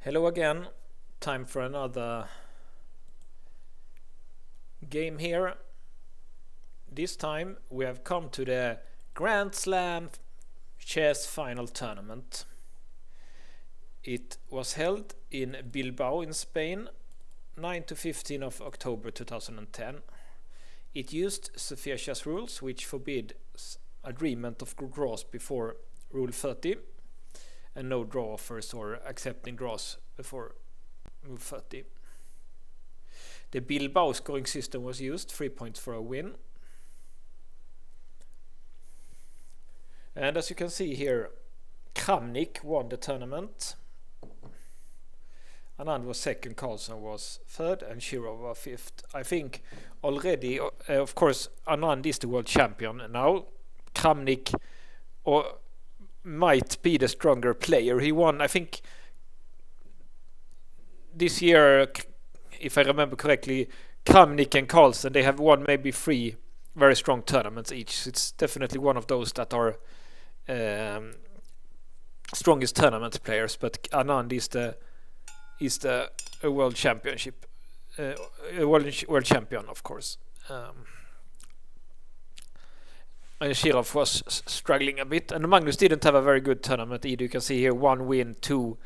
Hello again, time for another game here. This time we have come to the Grand Slam chess final tournament. It was held in Bilbao in Spain, 9 to 15 of October 2010. It used Sophia chess rules, which forbid agreement of draws before rule 30 and no draw offers or accepting draws before move 30. The Bilbao scoring system was used, 3 points for a win. And as you can see here, Kramnik won the tournament. Anand was second, Carlsen was third, and Shirov was fifth. I think already, of course, Anand is the world champion now. Kramnik might be the stronger player. He won, I think, this year, if I remember correctly, Kramnik and Carlsen, they have won maybe 3 very strong tournaments each. It's definitely one of those that are strongest tournament players, but Anand is the world championship, world champion, of course. And Shirov was struggling a bit, and Magnus didn't have a very good tournament either. You can see here 1 win, 2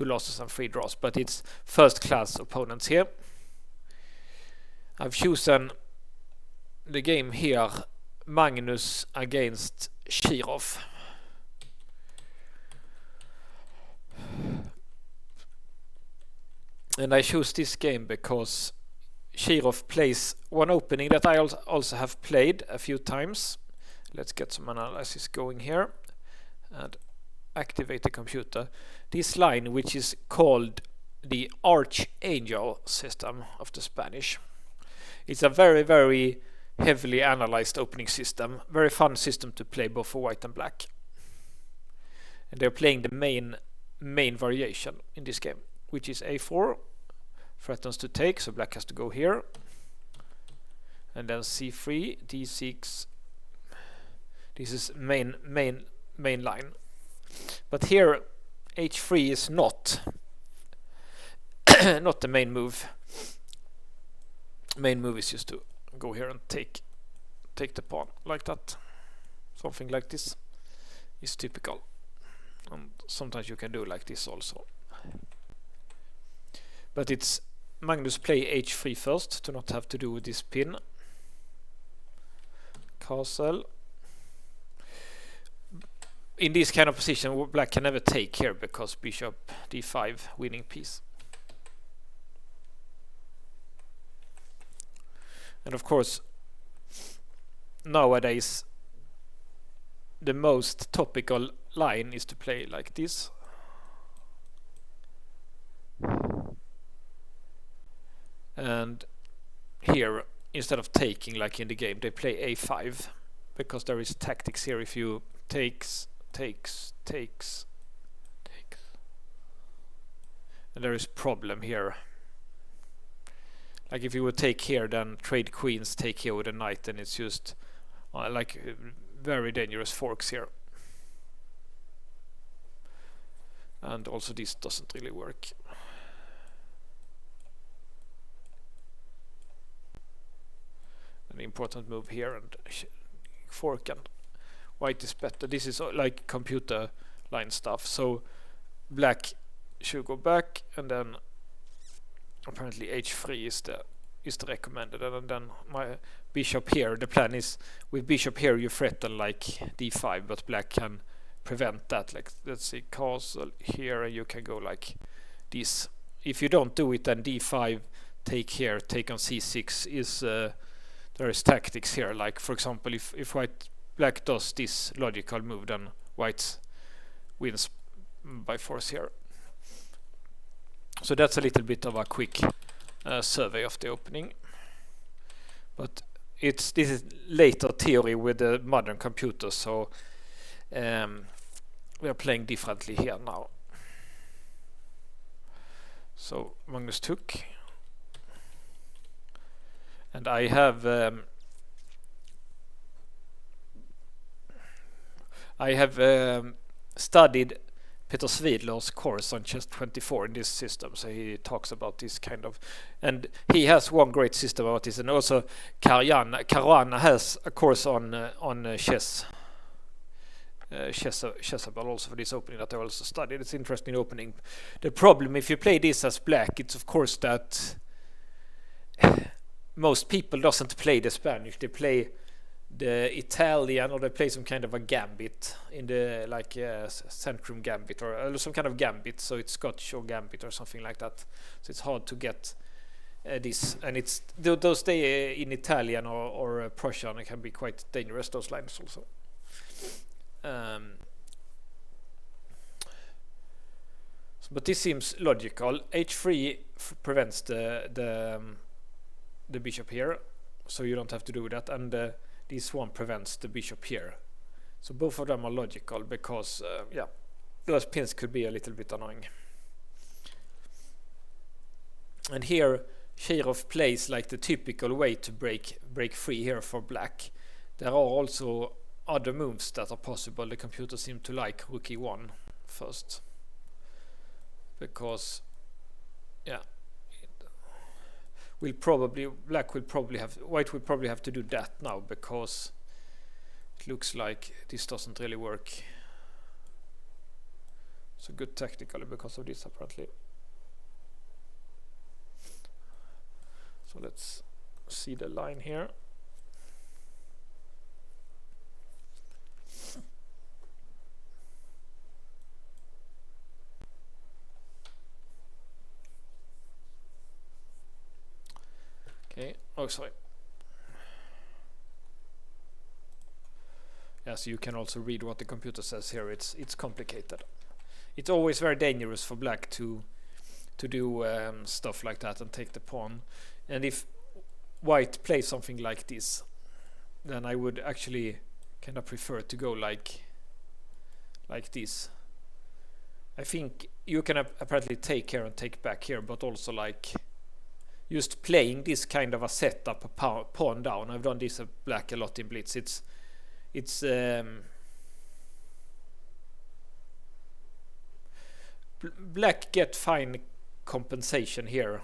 losses and 3 draws, but it's first class opponents here. I've chosen the game here, Magnus against Shirov. And I choose this game because Shirov plays one opening that I also have played a few times. Let's get some analysis going here and activate the computer. This line, which is called the Archangel system of the Spanish. It's a very, very heavily analyzed opening system. Very fun system to play both for white and black. And they're playing the main variation in this game, which is a4, threatens to take, so black has to go here, and then c3, d6. This is main line, but here h3 is not not the main move. Main move is just to go here and take the pawn like that. Something like this is typical, and sometimes you can do like this also. But it's Magnus play h3 first to not have to do with this pin. Castle. In this kind of position, black can never take here because bishop d5 winning piece. And of course, nowadays the most topical line is to play like this. And here, instead of taking like in the game, they play a5 because there is tactics here. If you takes, and there is problem here. Like if you would take here, then trade queens, take here with a knight, and it's just like very dangerous forks here. And also this doesn't really work. An important move here and fork, and white is better. This is like computer line stuff. So black should go back, and then apparently h3 is the recommended, and then my bishop here. The plan is with bishop here you threaten like d5, but black can prevent that. Like let's see, castle here, and you can go like this. If you don't do it, then d5 take here, take on c6 is there is tactics here. Like for example, if black does this logical move, then white wins by force here. So that's a little bit of a quick survey of the opening, but this is later theory with the modern computers, so we are playing differently here now. So Magnus took, and I have studied Peter Svidler's course on chess 24 in this system, so he talks about this kind of, and he has one great system about this, and also Caruana has a course on chessable also for this opening that I also studied. It's interesting opening. The problem if you play this as black, it's of course that most people doesn't play the Spanish. They play the Italian, or they play some kind of a gambit in the like centrum gambit, or some kind of gambit, so it's Scotch or gambit or something like that. So it's hard to get this, and it's those stay in Italian or Prussian. It can be quite dangerous, those lines also. But this seems logical. H3 prevents the bishop here, so you don't have to do that, and this one prevents the bishop here. So both of them are logical, because yeah, those pins could be a little bit annoying. And here Shirov plays like the typical way to break free here for black. There are also other moves that are possible. The computer seems to like Rook e1 first, because yeah, white will probably have to do that now, because it looks like this doesn't really work so good technically because of this apparently. So let's see the line here. Okay, oh sorry. Yeah, so you can also read what the computer says here. It's complicated. It's always very dangerous for black to do stuff like that and take the pawn. And if white plays something like this, then I would actually kind of prefer to go like this. I think you can apparently take here and take back here, but also like just playing this kind of a setup, a pawn down. I've done this black a lot in Blitz. It's black get fine compensation here,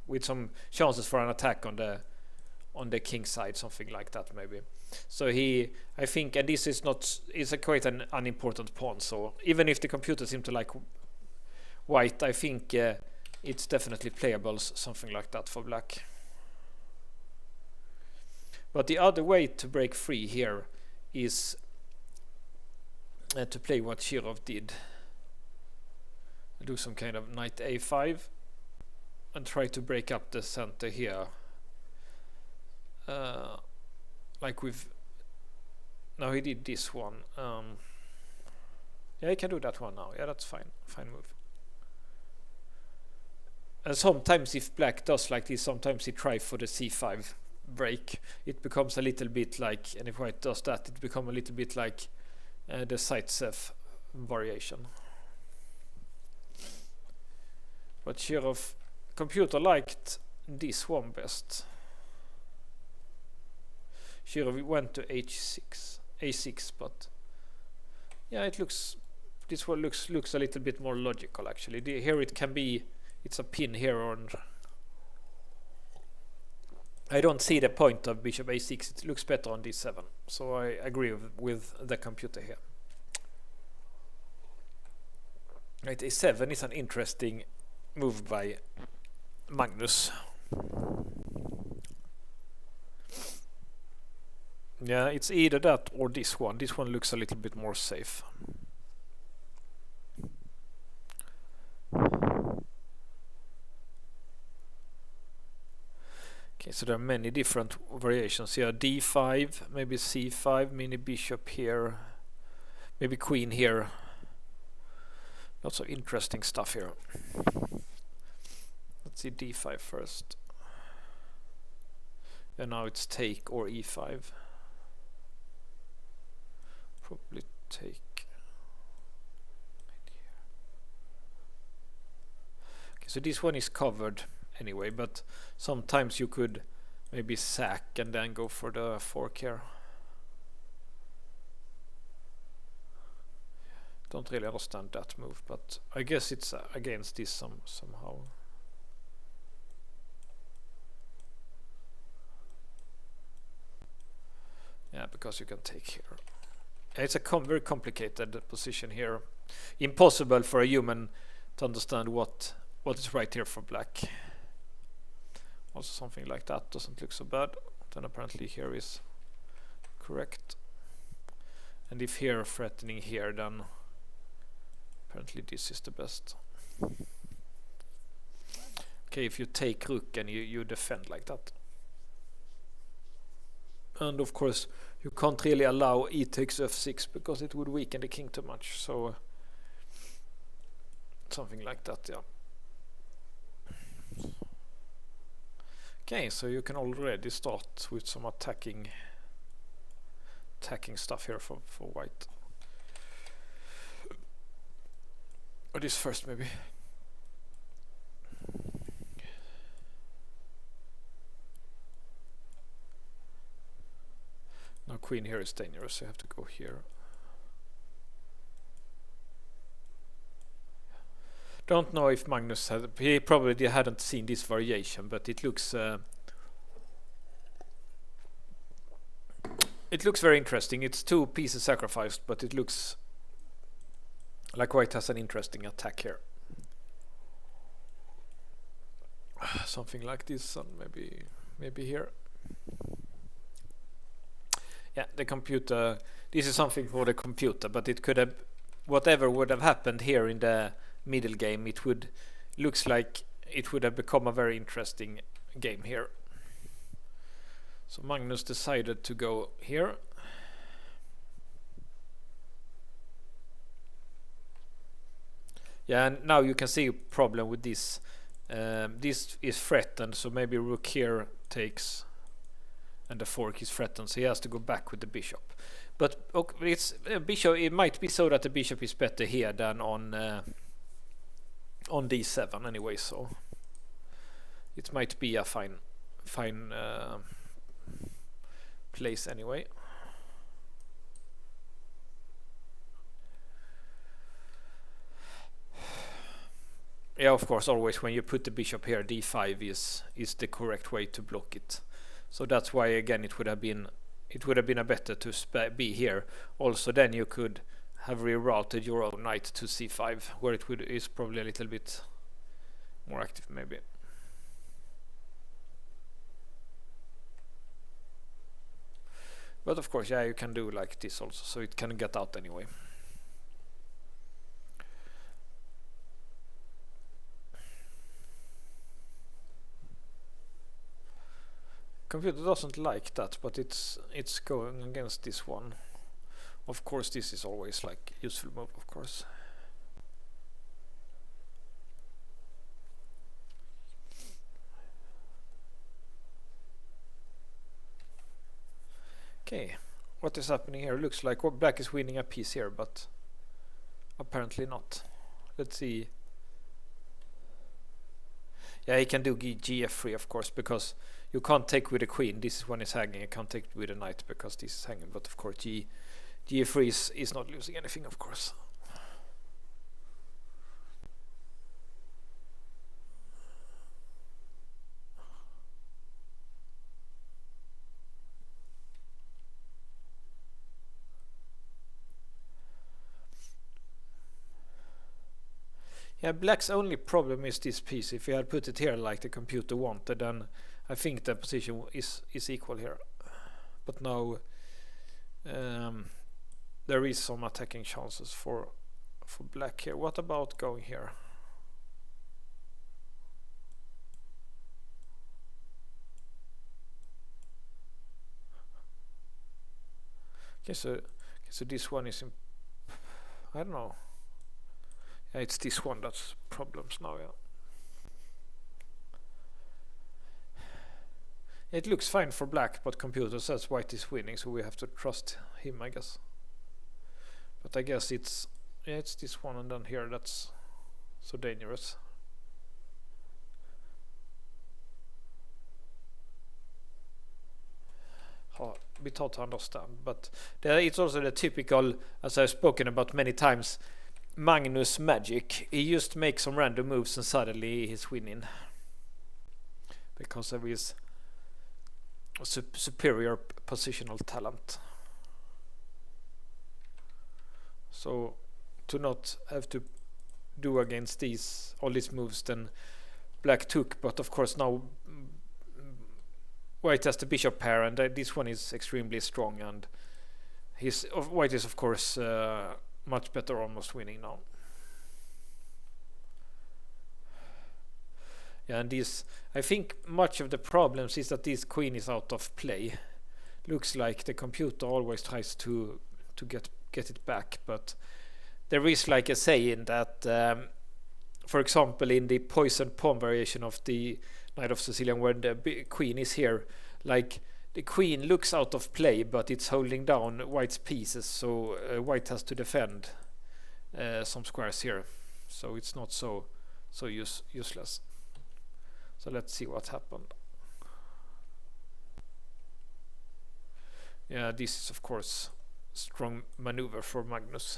with some chances for an attack on the king side, something like that maybe. So I think, and this is a quite an unimportant pawn. So even if the computer seems to like white, I think it's definitely playable, something like that for black. But the other way to break free here is to play what Shirov did. Do some kind of knight a5 and try to break up the center here. Like we've... Now he did this one. Yeah, he can do that one now. Yeah, that's fine. Fine move. And sometimes if black does like this, sometimes he tries for the c5 break. It becomes a little bit like, and if white does that, it becomes a little bit like the Zaitsev variation. But Shirov computer liked this one best. Shirov went to a6, but yeah, it looks, this one looks a little bit more logical actually. Here it can be, it's a pin here on. I don't see the point of bishop a6. It looks better on d7. So I agree with the computer here. Right, a7 is an interesting move by Magnus. Yeah, it's either that or this one. This one looks a little bit more safe. Okay, so there are many different variations here. d5, maybe c5, mini bishop here, maybe queen here. Lots of interesting stuff here. Let's see d5 first. And now it's take or e5. Probably take. Okay, so this one is covered anyway, but sometimes you could maybe sack and then go for the fork here. Don't really understand that move, but I guess it's against this somehow. Yeah, because you can take here. It's a very complicated position here. Impossible for a human to understand what is right here for black. Also something like that doesn't look so bad. Then apparently here is correct. And if here threatening here, then apparently this is the best. Okay, if you take rook and you defend like that. And of course you can't really allow e takes f6 because it would weaken the king too much. So something like that, yeah. Okay, so you can already start with some attacking stuff here for white. Or this first maybe. Now queen here is dangerous, so you have to go here. Don't know if Magnus he probably hadn't seen this variation, but it looks very interesting. It's 2 pieces sacrificed, but it looks like white has an interesting attack here. Something like this, and maybe here. Yeah, the computer. This is something for the computer, but it could have, whatever would have happened here in the middle game, looks like it would have become a very interesting game here. So Magnus decided to go here. Yeah, and now you can see a problem with this. This is threatened, so maybe rook here takes, and the fork is threatened, so he has to go back with the bishop. But okay, it's bishop. It might be so that the bishop is better here than on d7 anyway. So it might be a fine place anyway. Yeah, of course, always when you put the bishop here, d5 is the correct way to block it. So that's why again it would have been a better to be here. Also, then you could have rerouted your own knight to c5, where it is probably a little bit more active maybe. But of course, yeah, you can do like this also, so it can get out anyway. Computer doesn't like that, but it's going against this one. Of course, this is always like useful move, of course. Okay, what is happening here? Looks like black is winning a piece here, but apparently not. Let's see. Yeah, he can do gf3, of course, because you can't take with a queen. This is when it's hanging. You can't take with a knight because this is hanging. But of course, gf3 is not losing anything, of course. Yeah, black's only problem is this piece. If you had put it here like the computer wanted, then I think the position is equal here. But now there is some attacking chances for black here. What about going here? Okay, so this one is in, I don't know. Yeah, it's this one that's problems now, yeah. It looks fine for black, but computer says white is winning, so we have to trust him, I guess. But I guess it's this one, and then here that's so dangerous. A bit hard to understand, but it's also the typical, as I've spoken about many times, Magnus magic. He just makes some random moves and suddenly he's winning. Because of his superior positional talent. So to not have to do against all these moves, then black took, but of course now white has the bishop pair, and this one is extremely strong, and white is of course much better, almost winning now. Yeah, and I think much of the problems is that this queen is out of play. Looks like the computer always tries to get it back, but there is like a saying that for example in the poisoned pawn variation of the Knight of Sicilian, where the queen is here, like the queen looks out of play but it's holding down white's pieces, so white has to defend some squares here, so it's not so useless. So let's see what happened. Yeah, this is of course strong maneuver for Magnus.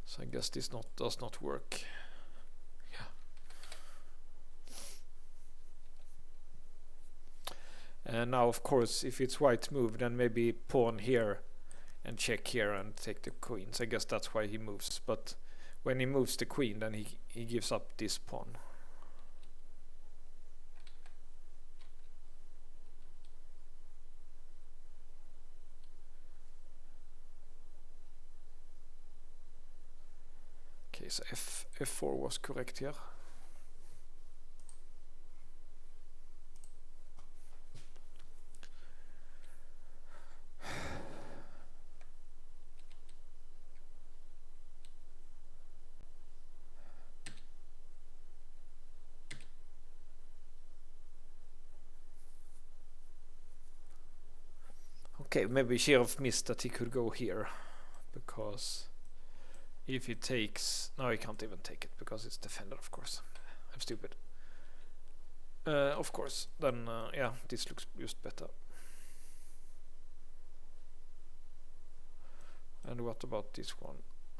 So I guess this does not work. Yeah. And now of course if it's white move, then maybe pawn here and check here and take the queens. I guess that's why he moves, but when he moves the queen, then he gives up this pawn. Okay, so f4 was correct here. Okay, maybe Shirov missed that he could go here, because if he takes... No, he can't even take it because it's defended, of course. I'm stupid. Of course, then yeah, this looks just better. And what about this one?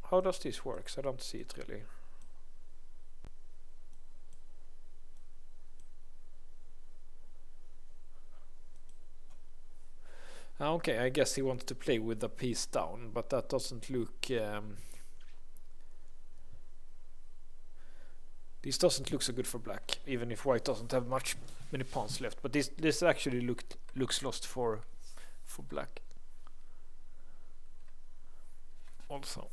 How does this work? I don't see it really. Okay, I guess he wants to play with the piece down, but that doesn't look... this doesn't look so good for black, even if white doesn't have many pawns left. But this actually looks lost for black. Also.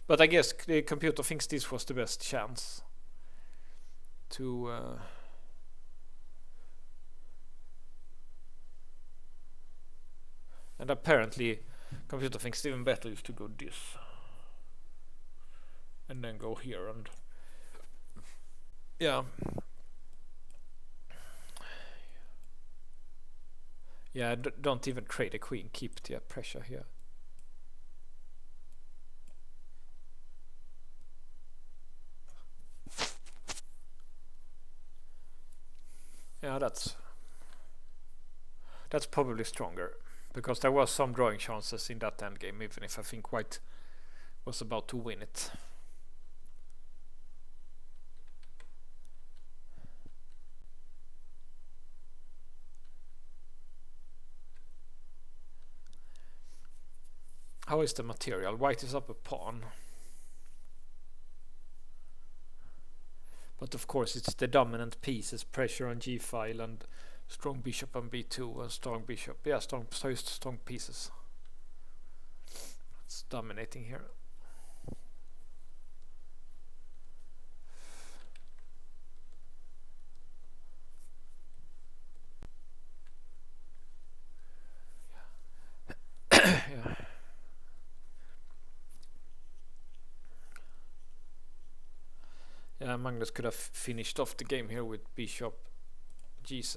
But I guess the computer thinks this was the best chance to... and apparently computer thinks even better is to go this. And then go here and... yeah. Yeah, don't even trade a queen, keep the pressure here. Yeah, that's probably stronger, because there was some drawing chances in that endgame, even if I think white was about to win it. How is the material? White is up a pawn. But of course it's the dominant pieces, pressure on g-file and strong bishop on b2 and strong bishop. Yeah, strong pieces. It's dominating here. Yeah. Yeah, Magnus could have finished off the game here with bishop g7.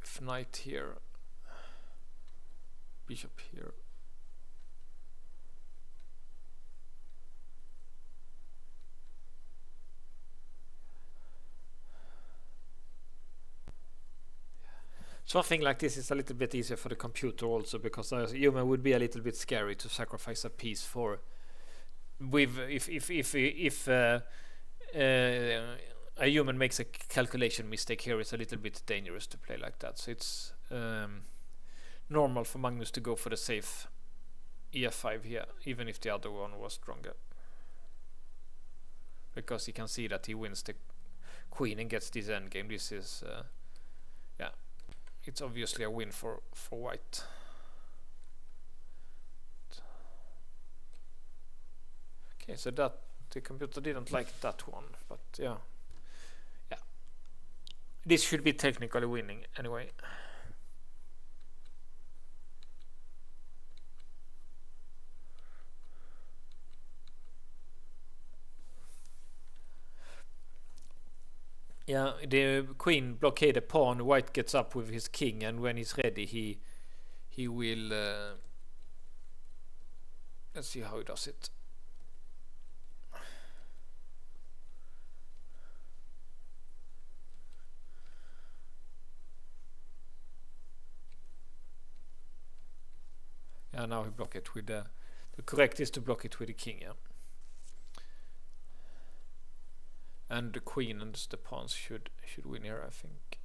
If knight here, bishop here. Something like this is a little bit easier for the computer also, because a human would be a little bit scary to sacrifice a piece for. With if a human makes a calculation mistake here, it's a little bit dangerous to play like that. So it's normal for Magnus to go for the safe e5 here, even if the other one was stronger, because he can see that he wins the queen and gets this endgame. This is yeah, it's obviously a win for white. Okay, so that the computer didn't like that one, but yeah, this should be technically winning anyway. Yeah, the queen blockade a pawn. White gets up with his king, and when he's ready, he will. Let's see how he does it. Yeah, now he block it with the correct is to block it with the king. Yeah. And the queen and the pawns should win here, I think.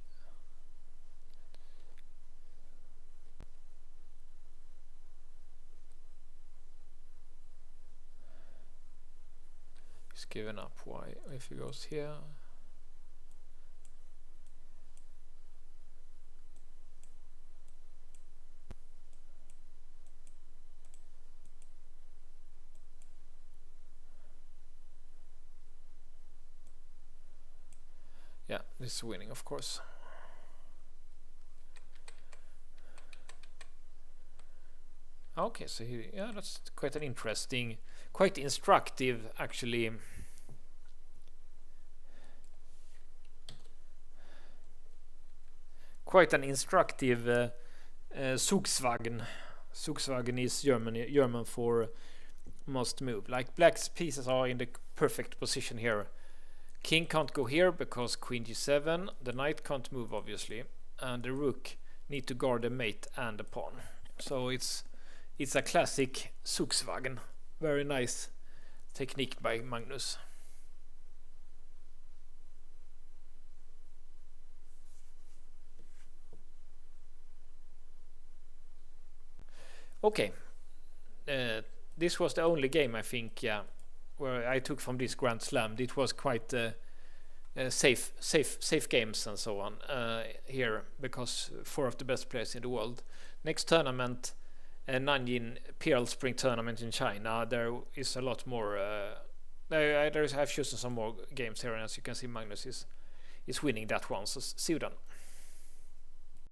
He's given up. Why? If he goes here. Yeah, this is winning, of course. Okay, so yeah, that's quite an interesting, quite instructive, actually. Quite an instructive Zugzwang. Zugzwang is German for must move. Like black's pieces are in the perfect position here. King can't go here because queen g7. The knight can't move, obviously, and the rook need to guard the mate and the pawn. So it's a classic Zugzwang. Very nice technique by Magnus. Okay, this was the only game, I think, yeah, where I took from this Grand Slam. It was quite safe games and so on here, because 4 of the best players in the world. Next tournament, Nanjing Pearl Spring Tournament in China. There is a lot more. I've chosen some more games here, and as you can see, Magnus is winning that one. So see you then.